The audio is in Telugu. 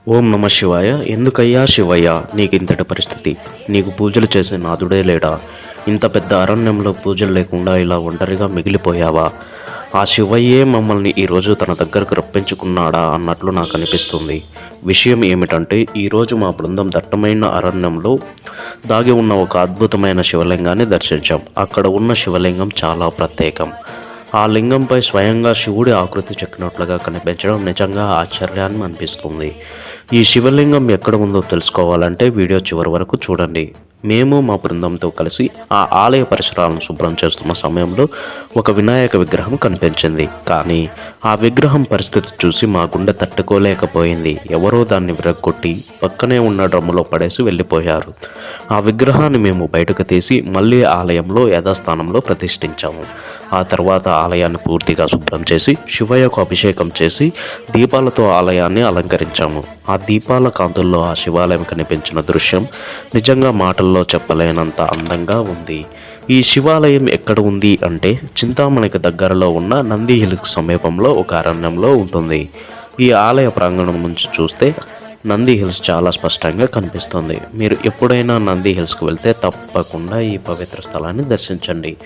ఓం నమ శివాయ. ఎందుకయ్యా శివయ్య నీకింతటి పరిస్థితి? నీకు పూజలు చేసే నాథుడే లేడా? ఇంత పెద్ద అరణ్యంలో పూజలు లేకుండా ఇలా ఒంటరిగా మిగిలిపోయావా? ఆ శివయ్యే మమ్మల్ని ఈరోజు తన దగ్గరకు రప్పించుకున్నాడా అన్నట్లు నాకు అనిపిస్తుంది. విషయం ఏమిటంటే, ఈరోజు మా బృందం దట్టమైన అరణ్యంలో దాగి ఉన్న ఒక అద్భుతమైన శివలింగాన్ని దర్శించాం. అక్కడ ఉన్న శివలింగం చాలా ప్రత్యేకం. ఆ లింగంపై స్వయంగా శివుడి ఆకృతి చెక్కినట్లుగా కనిపించడం నిజంగా ఆశ్చర్యాన్ని అనిపిస్తుంది. ఈ శివలింగం ఎక్కడ ఉందో తెలుసుకోవాలంటే వీడియో చివరి వరకు చూడండి. మేము మా బృందంతో కలిసి ఆ ఆలయ పరిసరాలను శుభ్రం చేస్తున్న సమయంలో ఒక వినాయక విగ్రహం కనిపించింది. కానీ ఆ విగ్రహం పరిస్థితి చూసి మా గుండె తట్టుకోలేకపోయింది. ఎవరో దాన్ని విరగ్గొట్టి పక్కనే ఉన్న డ్రమ్ములో పడేసి వెళ్ళిపోయారు. ఆ విగ్రహాన్ని మేము బయటకు తీసి మళ్ళీ ఆలయంలో యథాస్థానంలో ప్రతిష్ఠించాము. ఆ తర్వాత ఆలయాన్ని పూర్తిగా శుభ్రం చేసి శివయ్యకు అభిషేకం చేసి దీపాలతో ఆలయాన్ని అలంకరించాము. ఆ దీపాల కాంతుల్లో ఆ శివాలయం కనిపించిన దృశ్యం నిజంగా మాటల్లో చెప్పలేనంత అందంగా ఉంది. ఈ శివాలయం ఎక్కడ ఉంది అంటే, చింతామణికి దగ్గరలో ఉన్న నంది హిల్స్ సమీపంలో ఒక అరణ్యంలో ఉంటుంది. ఈ ఆలయ ప్రాంగణం నుంచి చూస్తే నంది హిల్స్ చాలా స్పష్టంగా కనిపిస్తుంది. మీరు ఎప్పుడైనా నంది హిల్స్కి వెళ్తే తప్పకుండా ఈ పవిత్ర స్థలాన్ని దర్శించండి.